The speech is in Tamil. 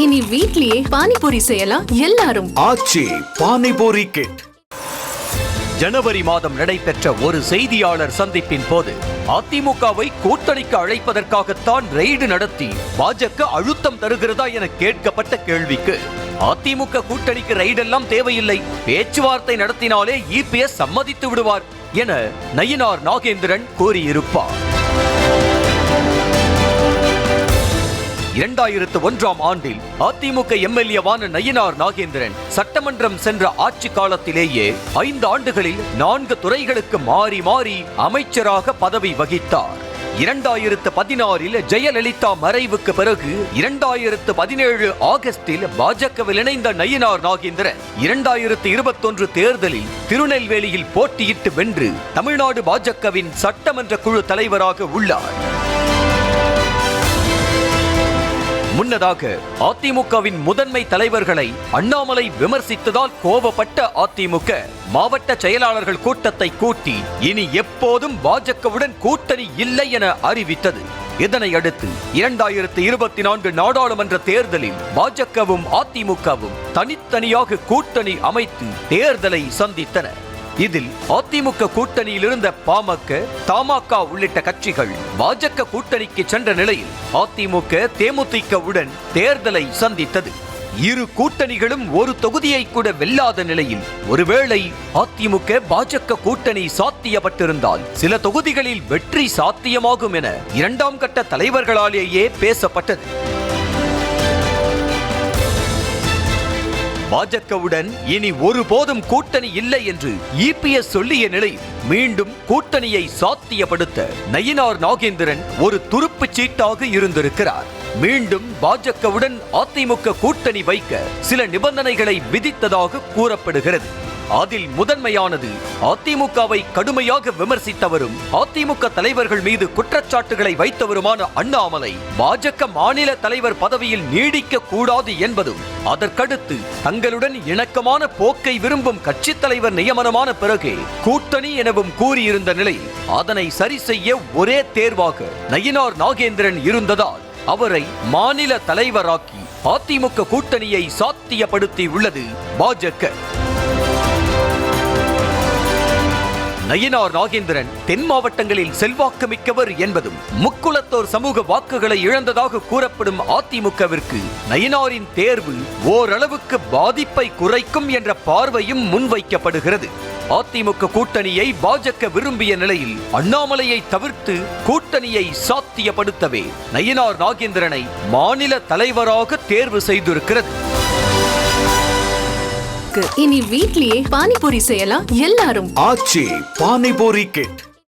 இனி வீட்லயே பானிபூரி செய்யலாம் எல்லாரும். ஆச்சி பானிபூரி கிட். ஜனவரி மாதம் நடைபெற்ற ஒரு செய்தியாளர் சந்திப்பின் போது அதிமுகவை கூட்டணிக்கு அழைப்பதற்காகத்தான் ரெய்டு நடத்தி பாஜக அழுத்தம் தருகிறதா என கேட்கப்பட்ட கேள்விக்கு அதிமுக கூட்டணிக்கு ரெய்டெல்லாம் தேவையில்லை, பேச்சுவார்த்தை நடத்தினாலே இபிஎஸ் சம்மதித்து விடுவார் என நயினார் நாகேந்திரன் கூறியிருப்பார். 2001ஆம் ஆண்டில் அதிமுக எம்எல்ஏவான நயினார் நாகேந்திரன் சட்டமன்றம் சென்ற ஆட்சி காலத்திலேயே 5 ஆண்டுகளில் 4 துறைகளுக்கு மாறி மாறி அமைச்சராக பதவி வகித்தார். 2016இல் ஜெயலலிதா மறைவுக்கு பிறகு 2017 ஆகஸ்டில் பாஜகவில் இணைந்த நயினார் நாகேந்திரன் 2021 தேர்தலில் திருநெல்வேலியில் போட்டியிட்டு வென்று தமிழ்நாடு பாஜகவின் சட்டமன்ற குழு தலைவராக உள்ளார். முன்னதாக அதிமுகவின் முதன்மை தலைவர்களை அண்ணாமலை விமர்சித்ததால் கோபப்பட்ட அதிமுக மாவட்ட செயலாளர்கள் கூட்டத்தை கூட்டி இனி எப்போதும் பாஜகவுடன் கூட்டணி இல்லை என அறிவித்தது. இதனை அடுத்து 2024 நாடாளுமன்ற தேர்தலில் பாஜகவும் அதிமுகவும் தனித்தனியாக கூட்டணி அமைத்து தேர்தலை சந்தித்தன. இதில் அதிமுக கூட்டணியில் இருந்த பாமக, தமாக உள்ளிட்ட கட்சிகள் பாஜக கூட்டணிக்கு சென்ற நிலையில் அதிமுக தேமுதிகவுடன் தேர்தலை சந்தித்தது. இரு கூட்டணிகளும் ஒரு தொகுதியை கூட வெல்லாத நிலையில் ஒருவேளை அதிமுக பாஜக கூட்டணி சாத்தியப்பட்டிருந்தால் சில தொகுதிகளில் வெற்றி சாத்தியமாகும் என 2ஆம் கட்ட தலைவர்களாலேயே பேசப்பட்டது. பாஜகவுடன் இனி ஒருபோதும் கூட்டணி இல்லை என்று இபிஎஸ் சொல்லிய நிலையில் மீண்டும் கூட்டணியை சாத்தியப்படுத்த நயினார் நாகேந்திரன் ஒரு துருப்புச் சீட்டாக இருந்திருக்கிறார். மீண்டும் பாஜகவுடன் அதிமுக கூட்டணி வைக்க சில நிபந்தனைகளை விதித்ததாக கூறப்படுகிறது. அதில் முதன்மையானது அதிமுகவை கடுமையாக விமர்சித்தவரும் அதிமுக தலைவர்கள் மீது குற்றச்சாட்டுகளை வைத்தவருமான அண்ணாமலை பாஜக மாநில தலைவர் பதவியில் நீடிக்க கூடாது என்பதும், அதற்கடுத்து தங்களுடன் இணக்கமான போக்கை விரும்பும் கட்சி தலைவர் நியமனமான பிறகே கூட்டணி எனவும் கூறியிருந்த நிலையில் அதனை சரி செய்ய ஒரே தேர்வாக நயினார் நாகேந்திரன் இருந்ததால் அவரை மாநில தலைவராக்கி அதிமுக கூட்டணியை சாத்தியப்படுத்தி உள்ளது பாஜக. நயினார் நாகேந்திரன் தென் மாவட்டங்களில் செல்வாக்கு மிக்கவர் என்பதும் முக்குளத்தோர் சமூக வாக்குகளை இழந்ததாக கூறப்படும் அதிமுகவிற்கு நயினாரின் தேர்வு ஓரளவுக்கு பாதிப்பை குறைக்கும் என்ற பார்வையும் முன்வைக்கப்படுகிறது. அதிமுக கூட்டணியை பாஜக விரும்பிய நிலையில் அண்ணாமலையை தவிர்த்து கூட்டணியை சாத்தியப்படுத்தவே நயினார் நாகேந்திரனை மாநில தலைவராக தேர்வு செய்திருக்கிறது. இனி வீட்லயே பானிபூரி செய்யலாம் எல்லாரும். ஆச்சி பானிபூரி கிட்.